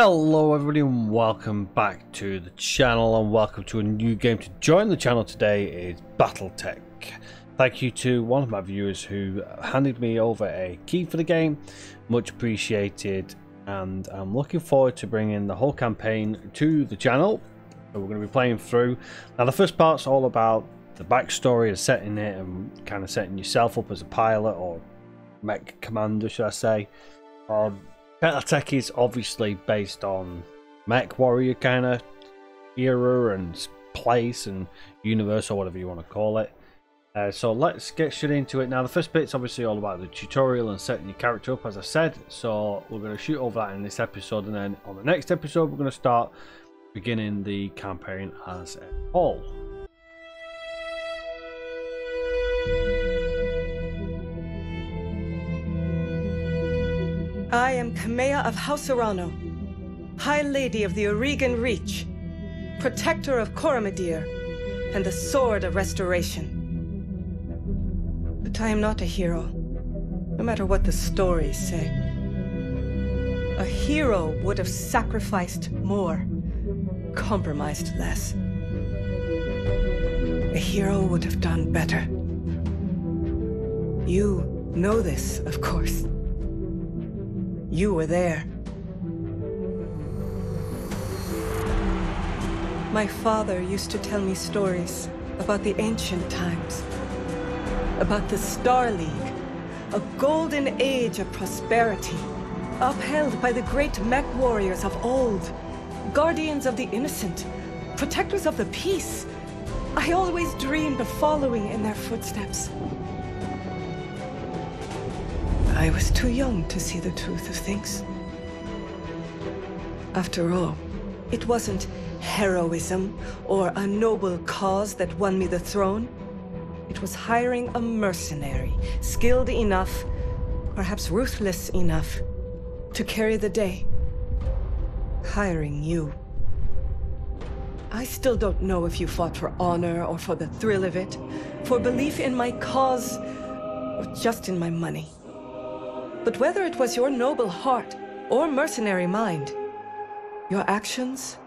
Hello everybody and welcome back to the channel, and welcome to a new game. To join the channel today is BattleTech. Thank you to one of my viewers who handed me over a key for the game, much appreciated, and I'm looking forward to bringing the whole campaign to the channel. So we're going to be playing through. Now the first part's all about the backstory of setting it and kind of setting yourself up as a pilot or mech commander, should I say. BattleTech is obviously based on mech warrior kind of era and place and universe, or whatever you want to call it. So let's get straight into it. Now the first bit's obviously all about the tutorial and setting your character up, as I said. So we're going to shoot over that in this episode, and then on the next episode we're going to start beginning the campaign as a whole. I am Kamea of House Urano, High Lady of the Oregon Reach, Protector of Coromadir, and the Sword of Restoration. But I am not a hero, no matter what the stories say. A hero would have sacrificed more, compromised less. A hero would have done better. You know this, of course. You were there. My father used to tell me stories about the ancient times, about the Star League, a golden age of prosperity, upheld by the great mech warriors of old, guardians of the innocent, protectors of the peace. I always dreamed of following in their footsteps. I was too young to see the truth of things. After all, it wasn't heroism or a noble cause that won me the throne. It was hiring a mercenary, skilled enough, perhaps ruthless enough, to carry the day. Hiring you. I still don't know if you fought for honor or for the thrill of it, for belief in my cause, or just in my money. But whether it was your noble heart or mercenary mind, your actions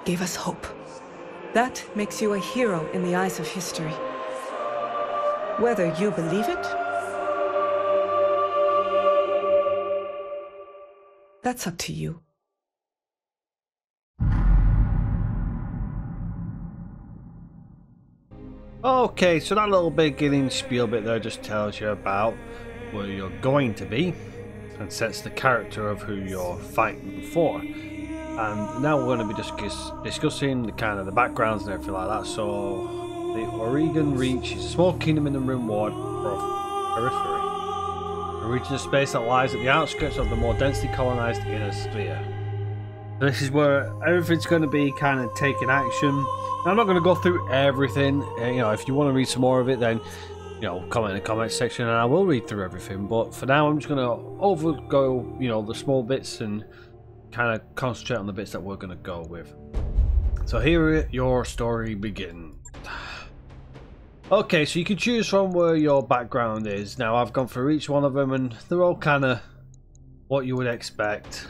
gave us hope. That makes you a hero in the eyes of history. Whether you believe it, that's up to you. Okay, so that little beginning spiel bit there just tells you about where you're going to be and sets the character of who you're fighting for. And now we're going to be discussing the kind of the backgrounds and everything like that. So the Oregon Reach is a small kingdom in the Rimworld periphery, a region of space that lies at the outskirts of the more densely colonized inner sphere. This is where everything's going to be kind of taking action. Now, I'm not going to go through everything. You know, if you want to read some more of it, then comment in the comment section and I will read through everything. But for now, I'm just going to go, the small bits and kind of concentrate on the bits that we're going to go with. So here your story begins. Okay, so you can choose from where your background is. Now, I've gone through each one of them and they're all kind of what you would expect.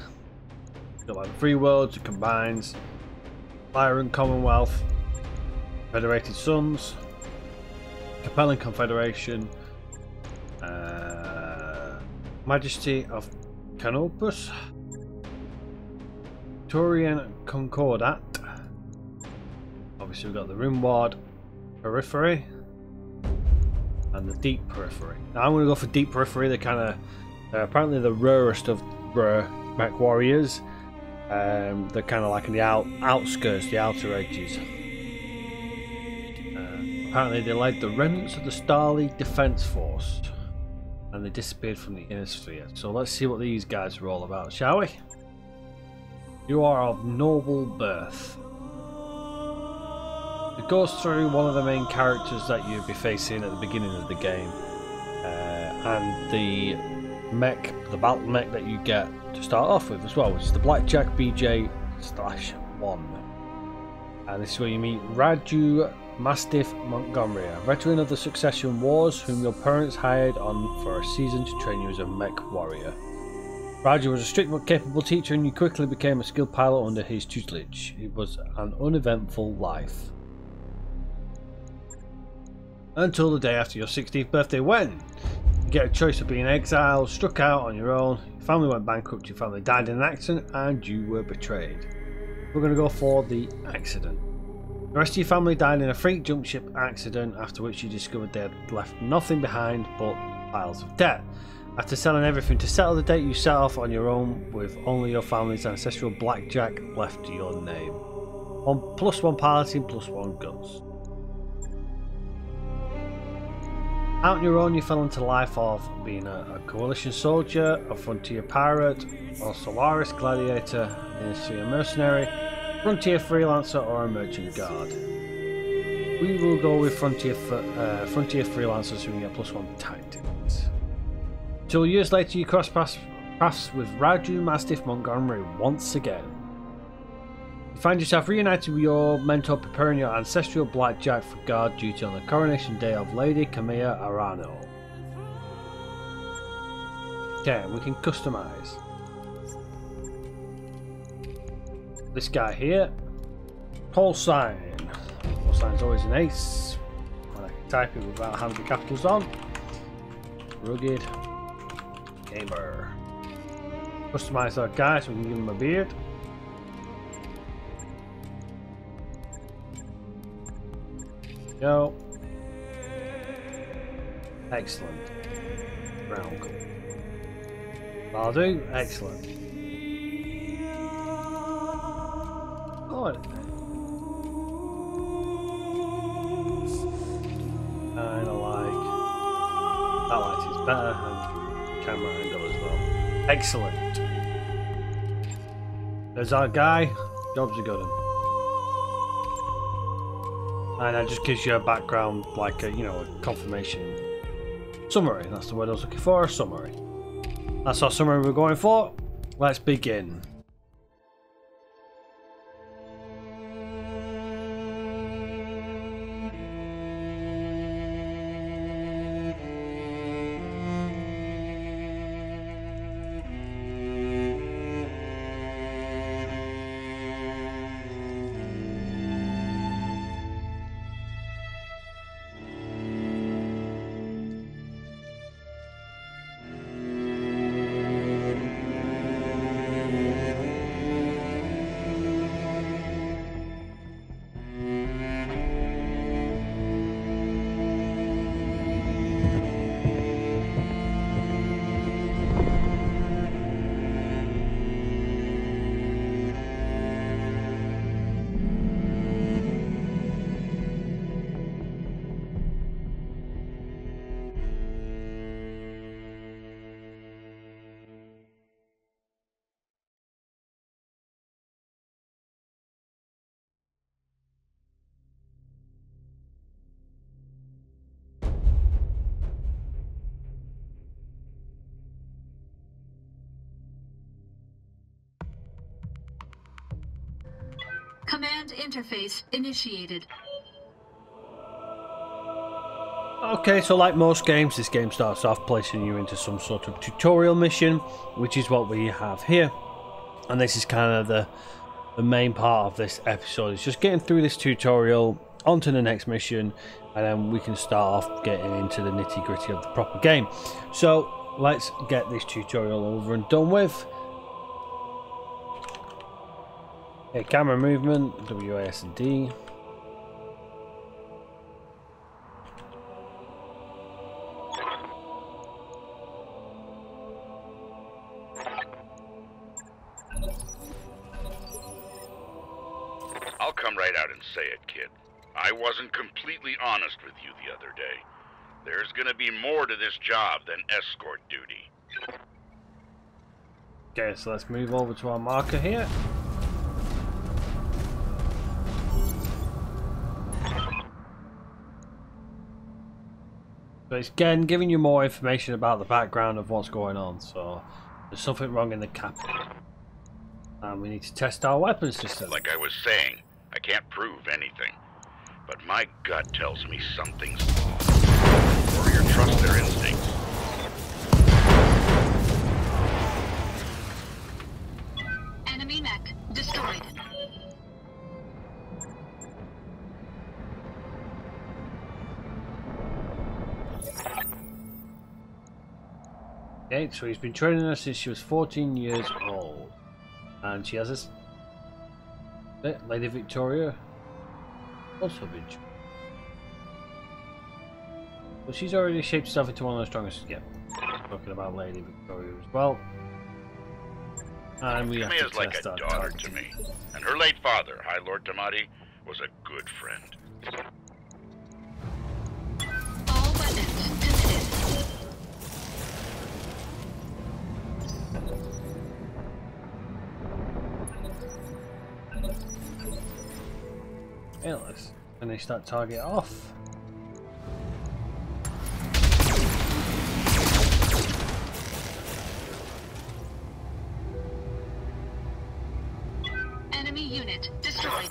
You've got like the Free Worlds, it combines Fire and Commonwealth, Federated Suns, Capellan Confederation, Majesty of Canopus, Turian Concordat. Obviously we've got the Rimworld Periphery and the Deep Periphery. Now I'm going to go for Deep Periphery. They're kind of apparently the rarest of rare mech warriors. They're kind of like in the outskirts, the outer edges. Apparently they led the remnants of the Star League Defense Force and they disappeared from the inner sphere. So let's see what these guys are all about, shall we? You are of noble birth. It goes through one of the main characters that you'll be facing at the beginning of the game, and the battle mech that you get to start off with as well, which is the Blackjack BJ/1. And this is where you meet Raju Mastiff Montgomery, a veteran of the Succession Wars, whom your parents hired on for a season to train you as a mech warrior. Raju was a strict but capable teacher, and you quickly became a skilled pilot under his tutelage. It was an uneventful life. Until the day after your 16th birthday, when you get a choice of being exiled, struck out on your own, your family went bankrupt, your family died in an accident, and you were betrayed. We're going to go for the accident. The rest of your family died in a freak jump ship accident, after which you discovered they had left nothing behind but piles of debt. After selling everything to settle the debt, you set off on your own with only your family's ancestral blackjack left to your name. +1 piloting, +1 guns. Out on your own, you fell into the life of being a coalition soldier, a frontier pirate, a Solaris gladiator, a mercenary, frontier freelancer, or a merchant guard. We will go with frontier freelancer, so we can get +1 tactics. 2 years later, you cross paths with Raju Mastiff Montgomery once again. You find yourself reunited with your mentor, preparing your ancestral blackjack for guard duty on the coronation day of Lady Camilla Arano. Okay, we can customize this guy here. Call sign. Call sign's always an ace. And I can type it without having the capitals on. Rugged gamer. Customize our guy so we can give him a beard. Go. Excellent. Brown colour. That'll do. Excellent. Oh. Kinda like that light is better, and camera angle as well. Excellent. There's our guy. Jobs are good. And that just gives you a background, like a, a confirmation summary. That's the word I was looking for, a summary. That's our summary we're going for. Let's begin. Command interface initiated. Okay, so like most games, this game starts off placing you into some sort of tutorial mission, which is what we have here. And this is kind of the main part of this episode. It's just getting through this tutorial, onto the next mission, and then we can start off getting into the nitty-gritty of the proper game. So let's get this tutorial over and done with. Okay, camera movement, WAS and D. I'll come right out and say it, kid. I wasn't completely honest with you the other day. There's gonna be more to this job than escort duty. Okay, so let's move over to our marker here. So it's again giving you more information about the background of what's going on. So there's something wrong in the captain, and we need to test our weapon system. Like I was saying, I can't prove anything, but my gut tells me something's wrong. Warriors trust their instincts. Enemy mech destroyed. Okay, so he's been training her since she was 14 years old. And she has this... Lady Victoria. Also been... Well, she's already shaped herself into one of the strongest... Yeah, talking about Lady Victoria as well. And we have to is like a daughter to me. And her late father, High Lord Tamati, was a good friend. All weapons committed. Yeah, let's finish that target off. Enemy unit destroyed.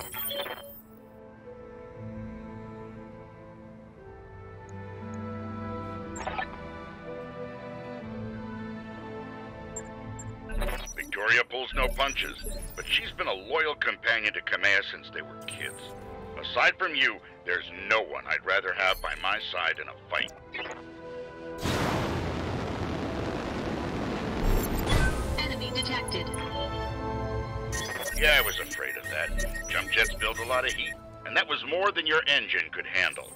Victoria pulls no punches, but she's been a loyal companion to Kamea since they were kids. Aside from you, there's no one I'd rather have by my side in a fight. Enemy detected. Yeah, I was afraid of that. Jump jets build a lot of heat, and that was more than your engine could handle.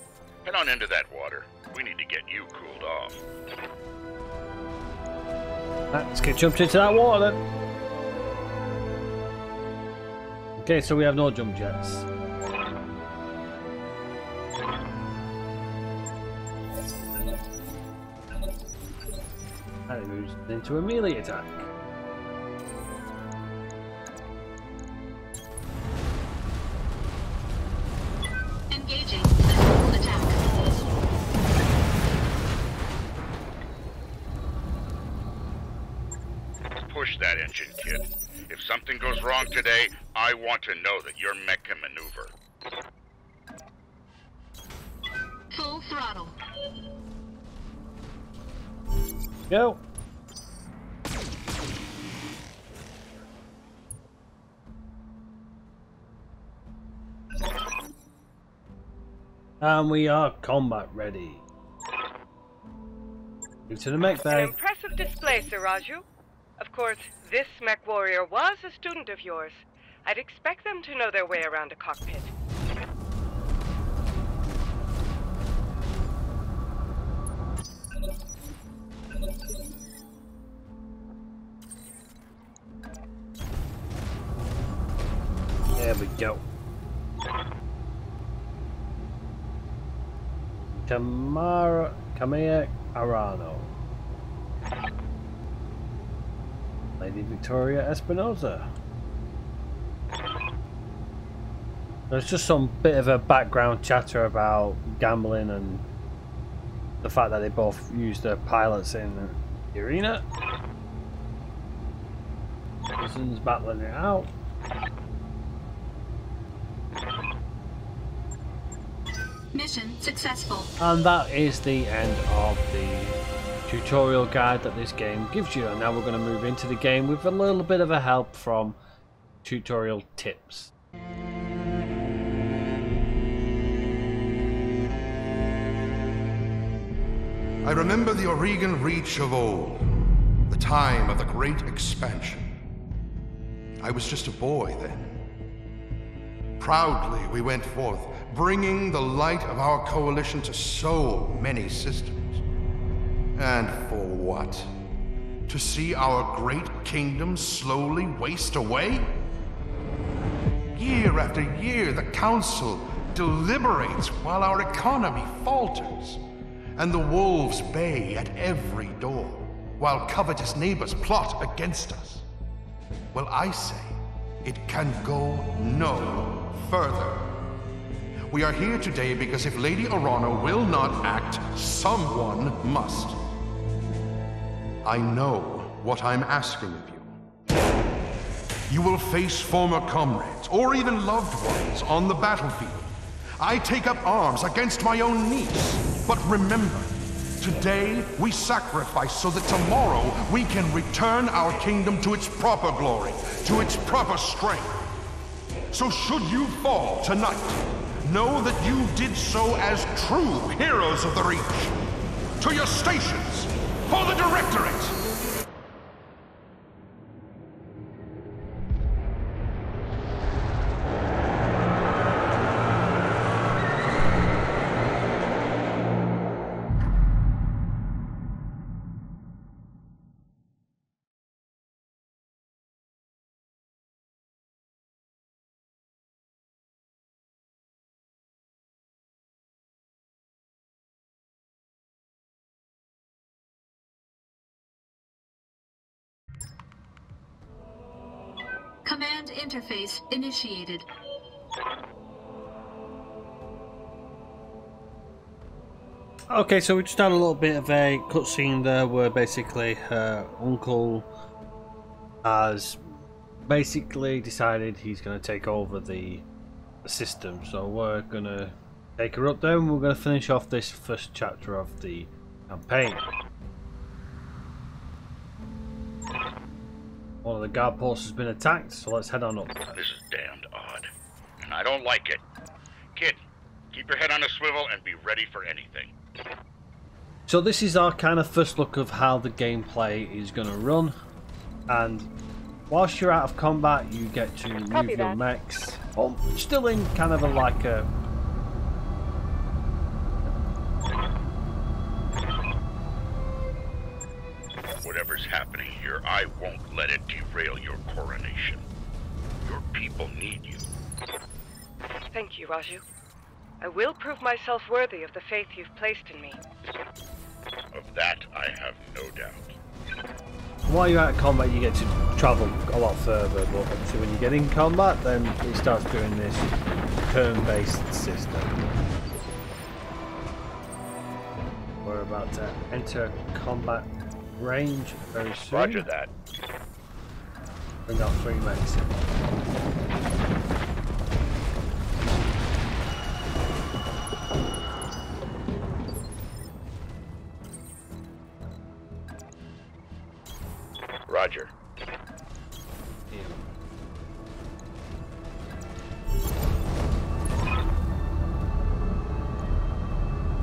Head on into that water. We need to get you cooled off. Let's get jumped into that water then. Okay, so we have no jump jets. And it moves into a melee attack. Engaging physical attack. Push that engine, kid. If something goes wrong today, I want to know that your mech can maneuver. Full throttle. Go. And we are combat ready. Move to the mech An bay. impressive display, Sir Raju. Of course, this mech warrior was a student of yours. I'd expect them to know their way around a cockpit. There we go. Kamea Arano. Lady Victoria Espinosa. There's just some bit of a background chatter about gambling and the fact that they both use their pilots in the arena. Citizens battling it out. Mission successful. And that is the end of the tutorial guide that this game gives you. And now we're going to move into the game with a little bit of a help from tutorial tips. I remember the Oregon Reach of old, the time of the Great Expansion. I was just a boy then. Proudly we went forth, bringing the light of our coalition to so many systems. And for what? To see our great kingdom slowly waste away? Year after year, the Council deliberates while our economy falters, and the wolves bay at every door, while covetous neighbors plot against us. Well, I say, it can go no further. We are here today because if Lady Arano will not act, someone must. I know what I'm asking of you. You will face former comrades, or even loved ones, on the battlefield. I take up arms against my own niece. But remember, Today, we sacrifice so that tomorrow we can return our kingdom to its proper glory, to its proper strength. So should you fall tonight, know that you did so as true heroes of the Reach. To your stations, for the Directorate! Command interface initiated. Okay, so we just had a little bit of a cutscene there where basically her uncle has basically decided he's going to take over the system. So we're going to take her up there and we're going to finish off this first chapter of the campaign. One of the guard posts has been attacked, so let's head on up. This is damned odd, and I don't like it. Kid, keep your head on a swivel and be ready for anything. So this is our kind of first look of how the gameplay is going to run, and whilst you're out of combat you get to move your mechs. Oh, still in kind of a like a... Whatever's happening here, I won't let it derail your coronation. Your people need you. Thank you, Raju. I will prove myself worthy of the faith you've placed in me. Of that, I have no doubt. While you're out of combat you get to travel a lot further, but obviously when you get in combat then it starts doing this turn-based system. We're about to enter combat range very soon. Roger that. Bring out 3 mechs. Roger.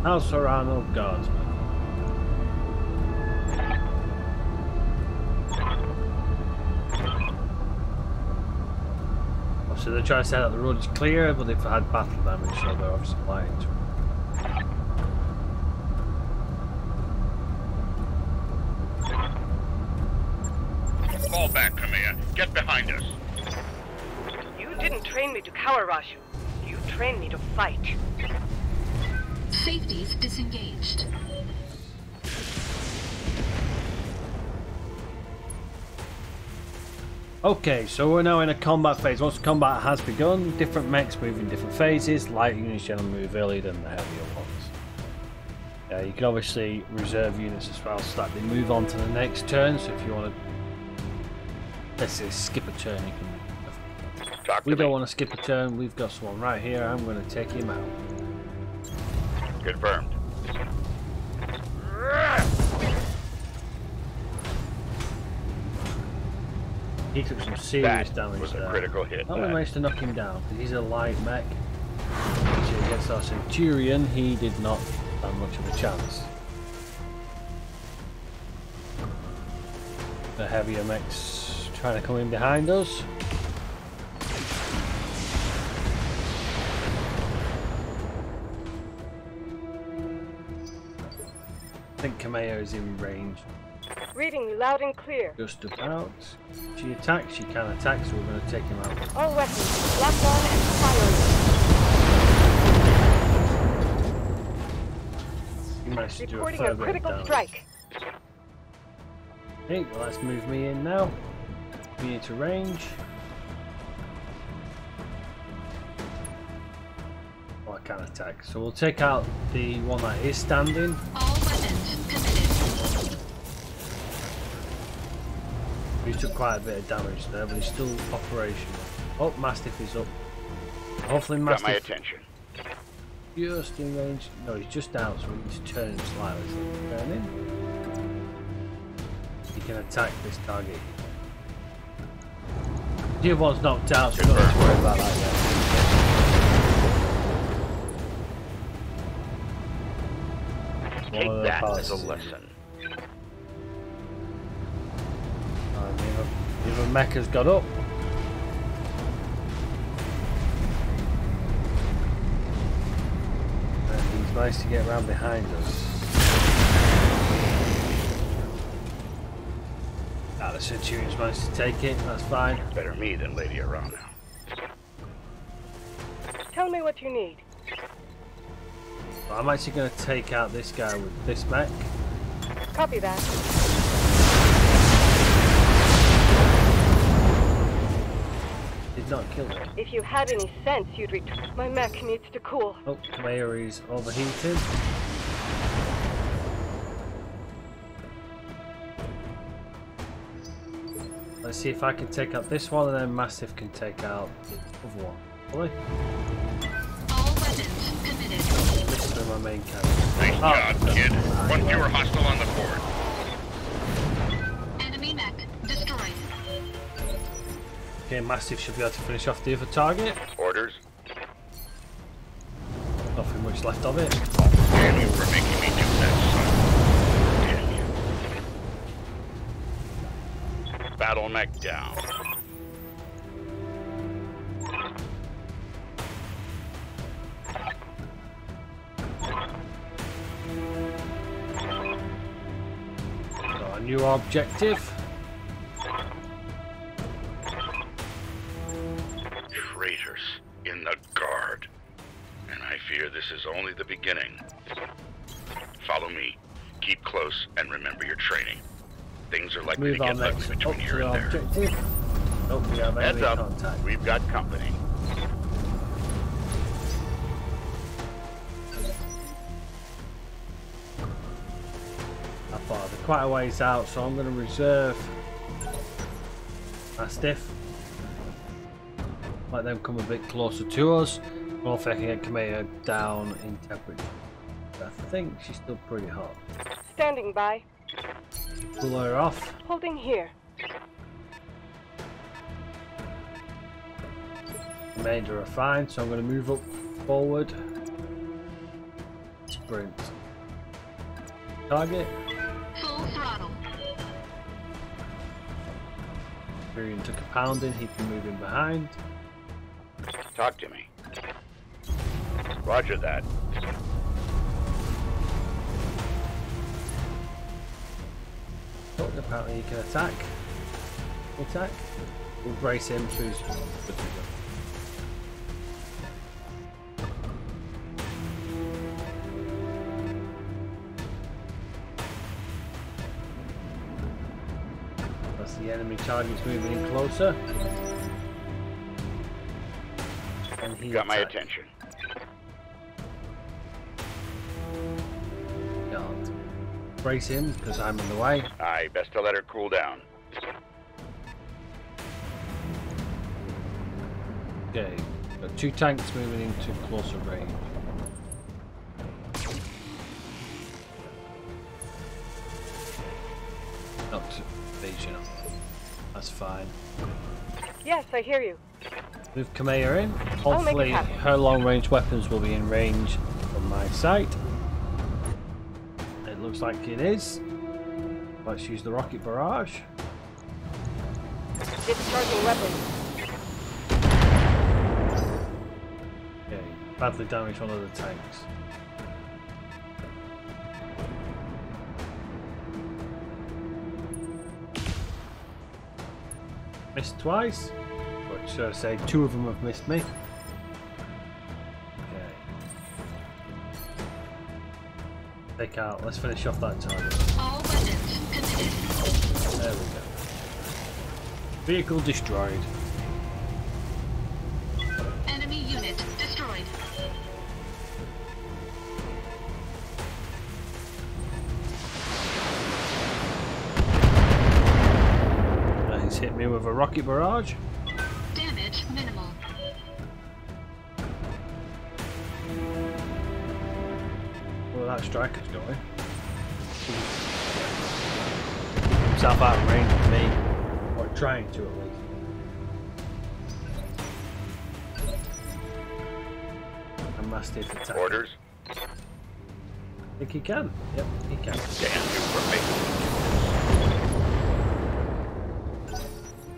House Serrano Guardsman. So they're trying to say that the road is clear, but they've had battle damage, so they're obviously lying to it. Fall back, Kamea. Get behind us. You didn't train me to cower, Raju. You trained me to fight. Safeties disengaged. Okay, so we're now in a combat phase. Once combat has begun, different mechs move in different phases. Light units generally move earlier than the heavier ones. You can obviously reserve units as well so that they move on to the next turn. So if you want to, let's say, skip a turn, you can. We don't want to skip a turn. We've got someone right here. I'm going to take him out. Confirmed. He took some serious damage was there. A critical hit. Not really managed to knock him down because he's a light mech. Actually, against our Centurion, he did not have much of a chance. The heavier mechs trying to come in behind us. I think Kamea is in range. Reading you loud and clear. Just about. She attacks, she can attack, so we're going to take him out. All weapons, locked on and firing. He managed to do a Reporting a fair bit of critical damage. strike. Okay, well let's move me in now. Me into range. Oh, I can attack. So we'll take out the one that is standing. All weapons committed. He took quite a bit of damage there, but he's still operational. Oh, Mastiff is up. Hopefully Got my Mastiff... attention. just in range. No, he's just out, so we need to turn him slightly. So turn in. He can attack this target. The other one's knocked out, so we don't have to worry about that yet. Take that as a lesson. The other mecha's got up. And he's managed to get around behind us. The Centurion's managed to take it, that's fine. Better me than Lady Arana. Tell me what you need. Well, I'm actually going to take out this guy with this mech. Copy that. Did not kill him. If you had any sense, you'd return. My mech needs to cool. Oh, Kamea is overheated. Let's see if I can take out this one and then Mastiff can take out the other one. Really? All weapons committed. This is my main character. Nice job, kid. One fewer hostile on the board. Enemy mech destroyed. Okay, Mastiff should be able to finish off the other target. Orders. Nothing much left of it. Damn you for making me do that, son. Damn you. Battle mech down. So a new objective. Traitors in the guard. And I fear this is only the beginning. Follow me. Keep close and remember your training. Things are likely Move to on get next ugly up between to here the and there. objective. Oh, we have Heads enemy up. contact. We've got company. That far. They're quite a ways out, so I'm going to reserve Mastiff. Let them come a bit closer to us. Or if I can get Kamea down in temperature. I think she's still pretty hot. Standing by. Pull her off. Holding here. Remainder are fine, so I'm going to move up forward. Sprint. Target. Full throttle. Tyrion took a pounding, he can move in behind. Talk to me. Roger that. Oh, apparently he can attack. Attack. We'll brace him so he's good to go. That's the enemy target's moving in closer. And he Got my attacks. attention. Can't brace him because I'm in the way. Aye, best to let her cool down. Okay, got two tanks moving into closer range. Not evasion. That's fine. Yes, I hear you. Move Kamea in. I'll make it Hopefully happen. her long range weapons will be in range from my sight. It looks like it is. Let's use the rocket barrage. Discharging weapon. Okay, badly damaged one of the tanks. Missed twice. Or should I say, two of them have missed me. Okay. Take out. Let's finish off that target. All weapons committed. There we go. Vehicle destroyed. Enemy unit destroyed. He's hit me with a rocket barrage. Damage minimal. that striker's going. Keep himself out of range of me. Or trying to at least. A mastiff attack. Orders? I think he can. Yep, he can. Damn you for making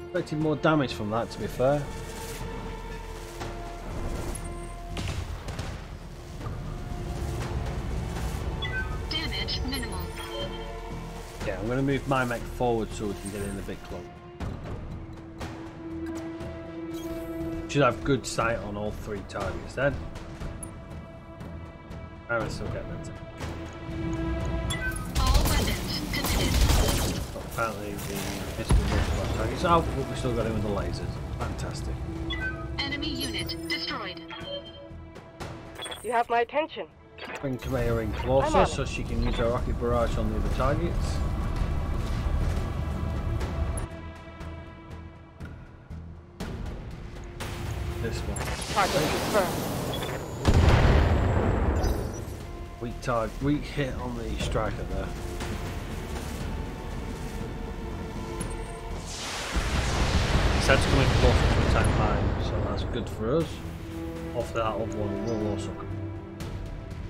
Expected more damage from that, to be fair. Damage minimal. Yeah, I'm going to move my mech forward so we can get in a bit closer. Should have good sight on all 3 targets then. I will still get that. All weapons committed. But apparently the missed most of our targets. Oh, but we still got him with the lasers. Fantastic. Enemy unit destroyed. You have my attention. Bring Kamea in closer so she can use her rocket barrage on the other targets. This one. Target confirmed. Weak hit on the striker there. That's coming closer to attack mine, so that's good for us. Off that other one will also come.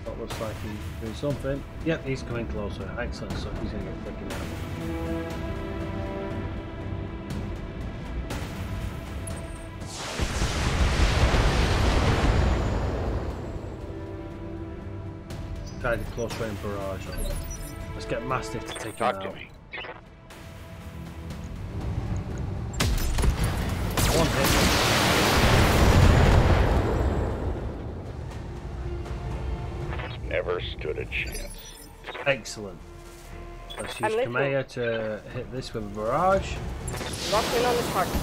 That looks like he's doing something. Yep, he's coming closer. Excellent, so he's going to get flicking out. Try the close range barrage on. Let's get Mastiff to take him out. Talk to me. One hit. Never stood a chance. Excellent. Let's use Kamea to hit this with a barrage. Lock in on the target.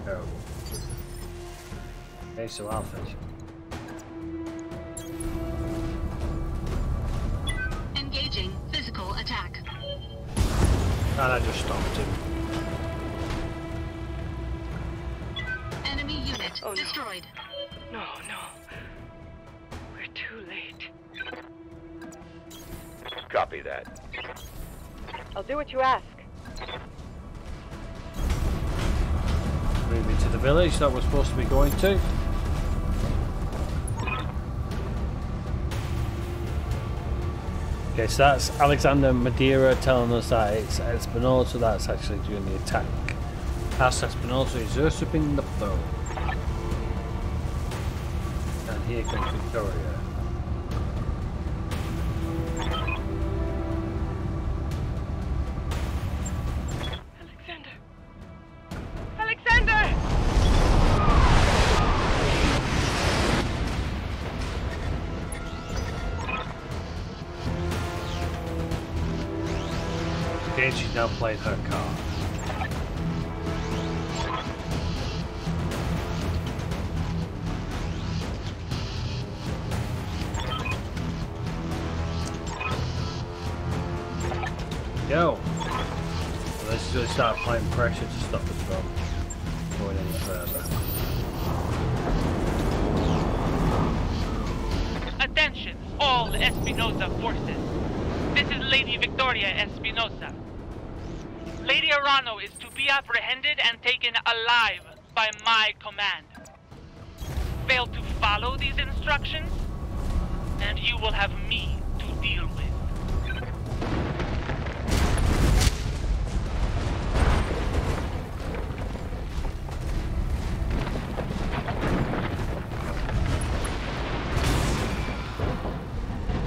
Go. Okay, so I'll finish. Engaging physical attack. And I just stopped him. Enemy unit destroyed. No, no. We're too late. Copy that. I'll do what you ask. Move into the village that we're supposed to be going to. Okay, so that's Alexander Madeira telling us that it's Espinosa that's actually doing the attack. As Espinosa is usurping the throne. And here comes Victoria. Alexander! Alexander! Okay, she's now playing her card. Go! So let's just start applying pressure to stop us from going any further. Attention, all Espinosa forces. This is Lady Victoria Espinosa. Lady Arano is to be apprehended and taken alive by my command. Fail to follow these instructions, and you will have me to deal with.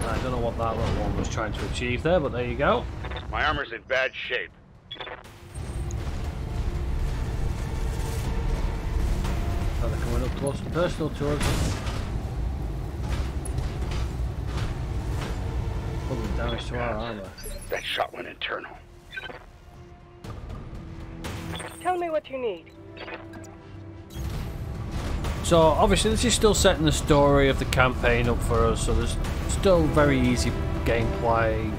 I don't know what that little one was trying to achieve there, but there you go. My armor's in bad shape. Now they're coming up close and personal to us. Putting damage to our armor. That shot went internal. Tell me what you need. So obviously this is still setting the story of the campaign up for us, so there's still very easy gameplay,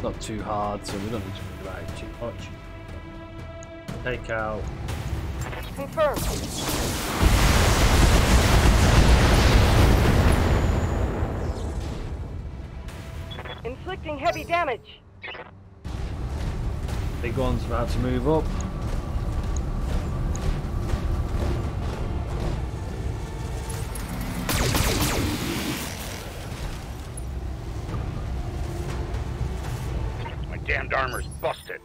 not too hard, so we don't need to think about it too much. Take out. Confirmed. inflicting heavy damage. Big one's about to move up. My damned armor's busted.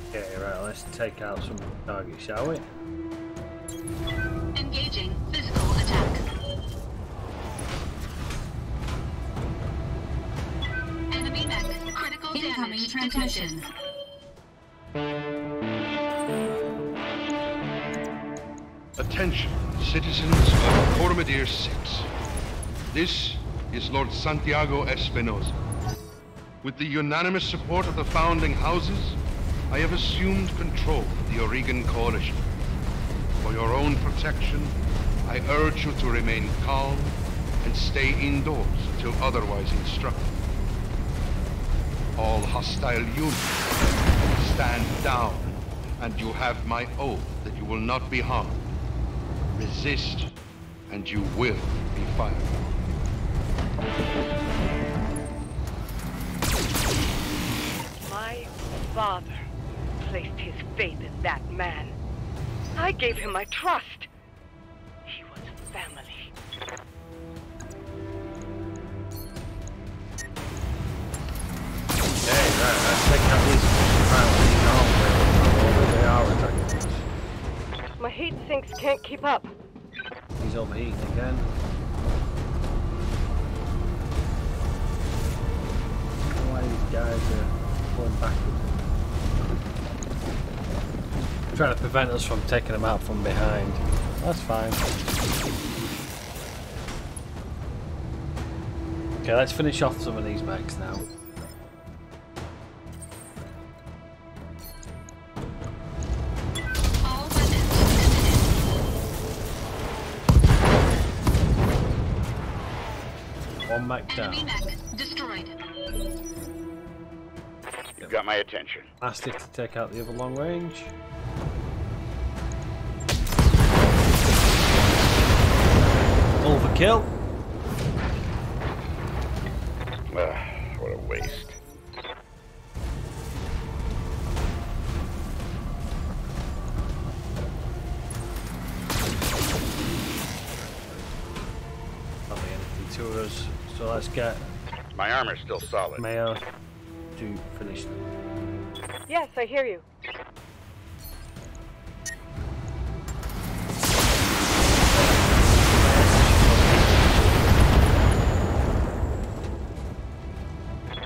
Okay, right, let's take out some targets, shall we? Engaging physical attack. Enemy mech. Critical Incoming damage transmission. Attention, citizens of Cormadir 6. This is Lord Santiago Espinosa. With the unanimous support of the founding houses, I have assumed control of the Oregon Coalition. For your own protection, I urge you to remain calm and stay indoors until otherwise instructed. All hostile units, stand down, and you have my oath that you will not be harmed. Resist, and you will be fired. My father placed his faith in that man. I gave him my trust. He was family. Okay, right, let's take out these they are attacking us. My heat sinks can't keep up. He's overheating again. Why these guys are going backwards? Trying to prevent us from taking them out from behind. That's fine. Okay, let's finish off some of these mechs now. All weapons One mech down. committed. Enemy mech destroyed. You've got my attention. Mastiff to take out the other long range. Overkill. What a waste. Not anything to us. So let's get My armor's still solid. Mayo to finish them. Yes, I hear you.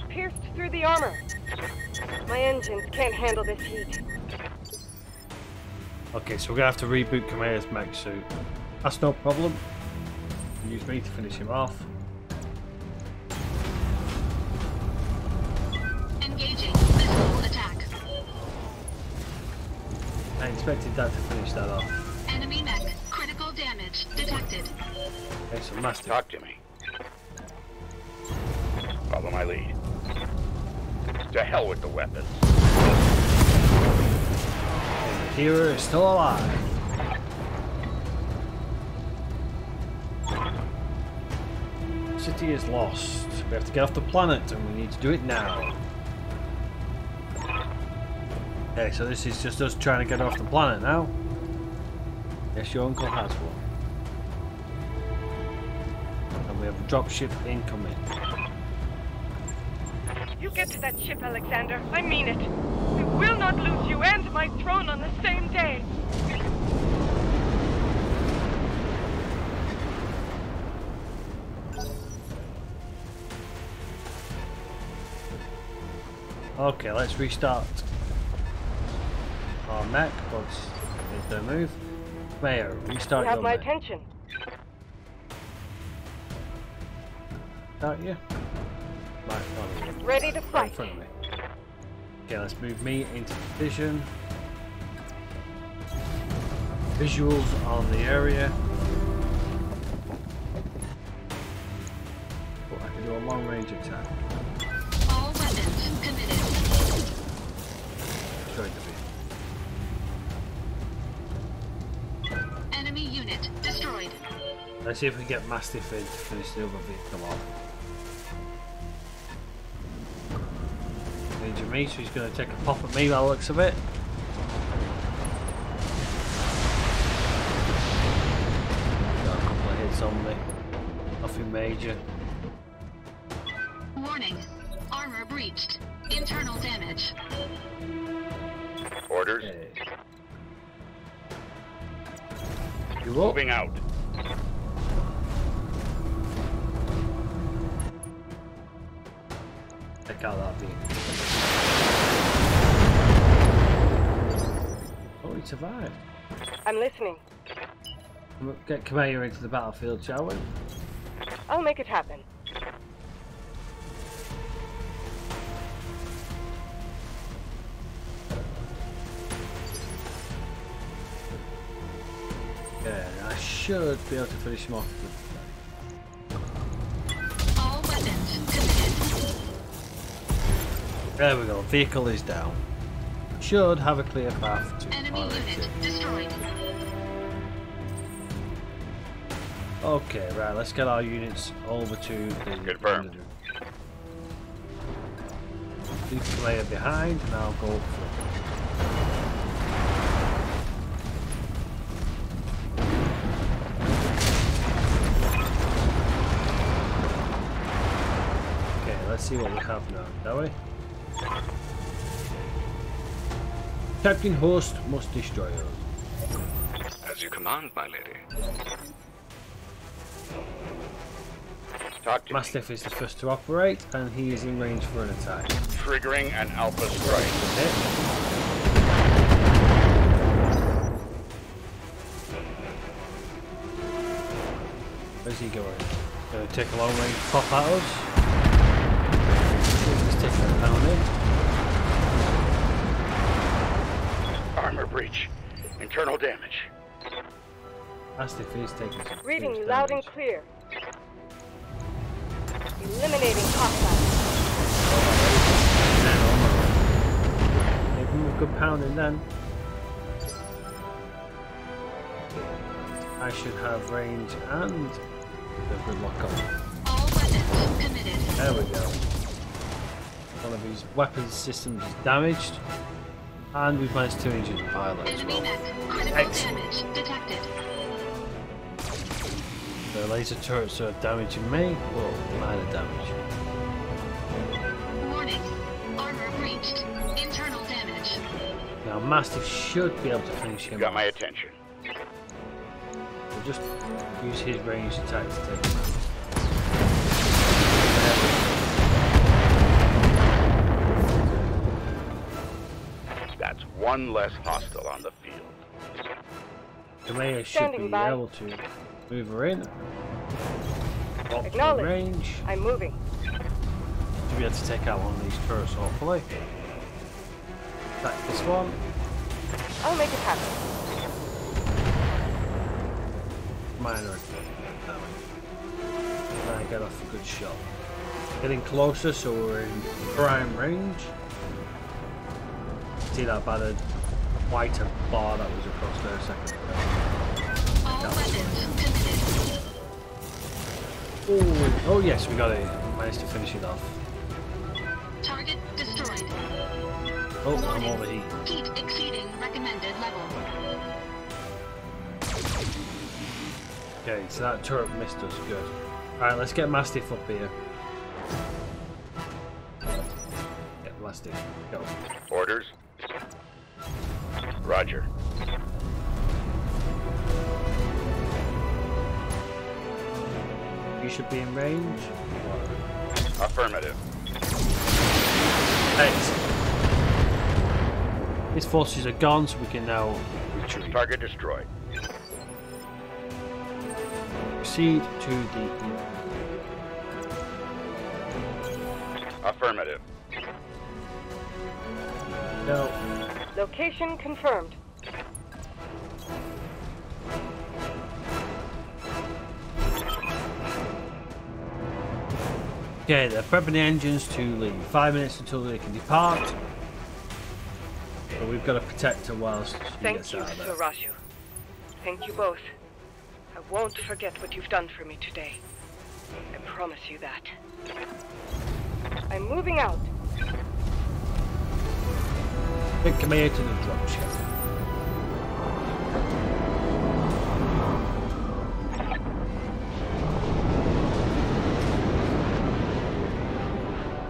Pierced through the armor. My engines can't handle this heat. Okay, so we're gonna have to reboot Kameya's mech suit. That's no problem. Use me to finish him off. Engaging physical attack. I expected that to finish that off. Enemy mech. Critical damage detected. Okay, so Mastiff. Talk to me. Follow my lead. To hell with the weapons. The hero is still alive. City is lost. We have to get off the planet and we need to do it now. Okay, so this is just us trying to get off the planet now. Yes, your uncle has one. And we have a dropship incoming. You get to that ship, Alexander. I mean it. I will not lose you and my throne on the same day. Okay, let's restart our mech. What's their move? Mayor, restart You have your my mech. attention. Start you? Right, no, Ready to right in fight. front of me. Okay, let's move me into position. Visuals on the area. But I can do a long range attack. All weapons committed. Destroy the vehicle. Enemy unit destroyed. Let's see if we get Mastiff in to finish the other vehicle off. me, so he's going to take a pop at me by the looks of it. Got a couple of hits on me. Nothing major. Warning. Armor breached. Internal damage. Orders. Okay. You up? Moving out. Check out that beam. Oh, he survived. I'm listening. Get Kamea into the battlefield, shall we? I'll make it happen. Yeah, I should be able to finish him off. All weapons committed. There we go, vehicle is down. Should have a clear path to Enemy unit destroyed. Okay, right, let's get our units over to the... Confirmed. Leave the player behind and I'll go up front. Okay, let's see what we have now, shall we? Captain Host must destroy us. As you command, my lady. Talk to me. Mastiff is the first to operate and he is in range for an attack. Triggering an alpha strike. Hit. Where's he going? Gonna take a long range pop at us. He's taking a pound in. Armor breach. Internal damage. Mastiff is taking some Reading serious you loud and damage. clear. Eliminating hostiles. Give him a good pounding then. I should have range and a good lock on. All weapons committed. There we go. One of his weapons systems is damaged. And we've managed to injure the pilot as Enemy well. mech. Critical Excellent. damage detected. The laser turrets are damaging me. Well, minor damage. Warning. Armor breached. Internal damage. Now Mastiff should be able to finish You him got off. my attention. We'll just use his ranged attack to take him out. That's one less hostile on the field. Kamea should Standing be by. able to move her in. Up to Acknowledge. range. I'm moving. To be able to take out one of these turrets, hopefully. Attack this one. I'll make it happen. Minor damage. And I get off a good shot. Getting closer, so we're in prime range. See that battered whiter bar that was across there a second ago. All weapons committed. Oh yes, we got it. Managed to finish it off. Target destroyed. Oh, I'm Warning. overheat. Heat exceeding recommended level. Okay, so that turret missed us. Good. Alright, let's get Mastiff up here. Get Mastiff. Go. Orders. Roger. You should be in range. Affirmative. Excellent. His forces are gone, so we can now retreat. Target destroyed. Proceed to the... Affirmative. No. Location confirmed. Okay, they're prepping the engines to leave. 5 minutes until they can depart. But we've got to protect her whilst she Thank gets you, out of there. Sir Raju. Thank you both. I won't forget what you've done for me today. I promise you that. I'm moving out. Then come here to the dropship.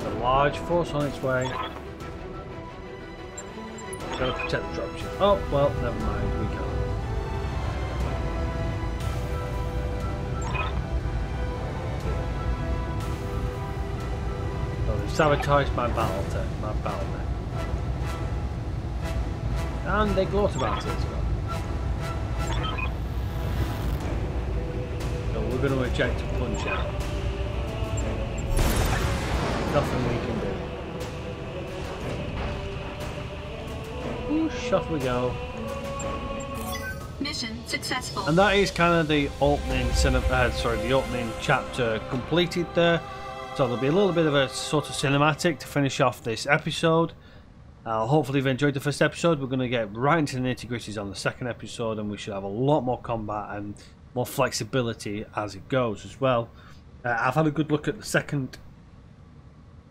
A large force on its way. Gotta protect the dropship. Oh, well, never mind, we can't. Oh, they've sabotaged my BattleTech, and they gloat about it as well. So we're going to eject and punch out. Nothing we can do. Whoosh, off we go. Mission successful. And that is kind of the opening the opening chapter completed there. So there'll be a little bit of a sort of cinematic to finish off this episode. Hopefully you've enjoyed the first episode. We're going to get right into the nitty-gritties on the second episode, and we should have a lot more combat and more flexibility as it goes as well. I've had a good look at the second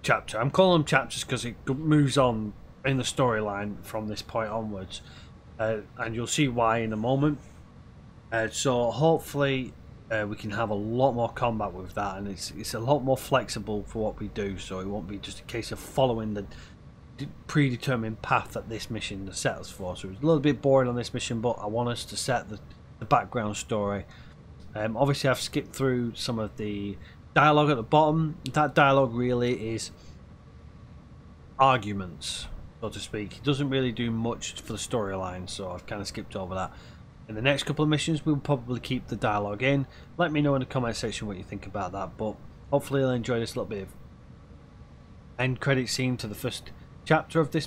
chapter. I'm calling them chapters because it moves on in the storyline from this point onwards, and you'll see why in a moment. So hopefully we can have a lot more combat with that, and it's a lot more flexible for what we do, so it won't be just a case of following the predetermined path that this mission set us for. So it was a little bit boring on this mission, but I want us to set the background story. Obviously I've skipped through some of the dialogue at the bottom. That dialogue really is arguments, so to speak. It doesn't really do much for the storyline, so I've kind of skipped over that. In the next couple of missions we'll probably keep the dialogue in. Let me know in the comment section what you think about that, but hopefully you'll enjoy this little bit of end credit scene to the first chapter of this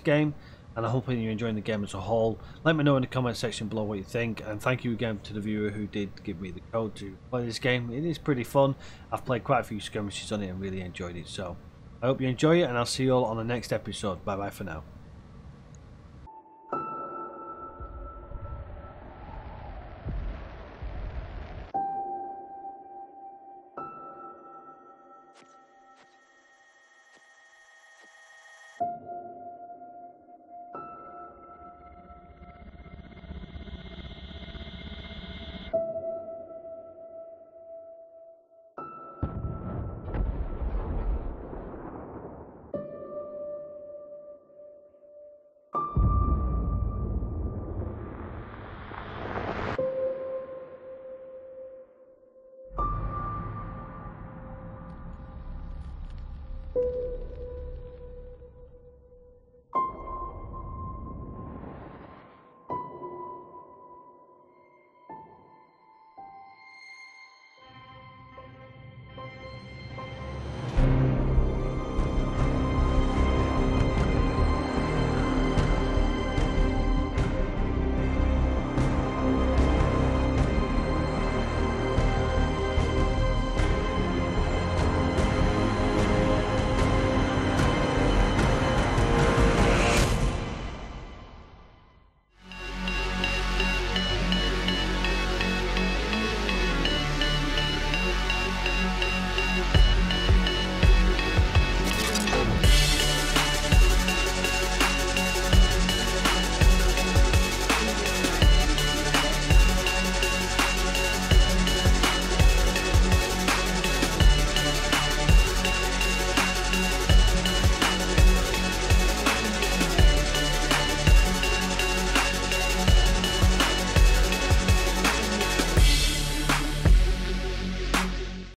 game, and I hope you're enjoying the game as a whole. Let me know in the comment section below what you think, and thank you again to the viewer who did give me the code to play this game. It is pretty fun. I've played quite a few skirmishes on it and really enjoyed it, so I hope you enjoy it, and I'll see you all on the next episode. Bye bye for now.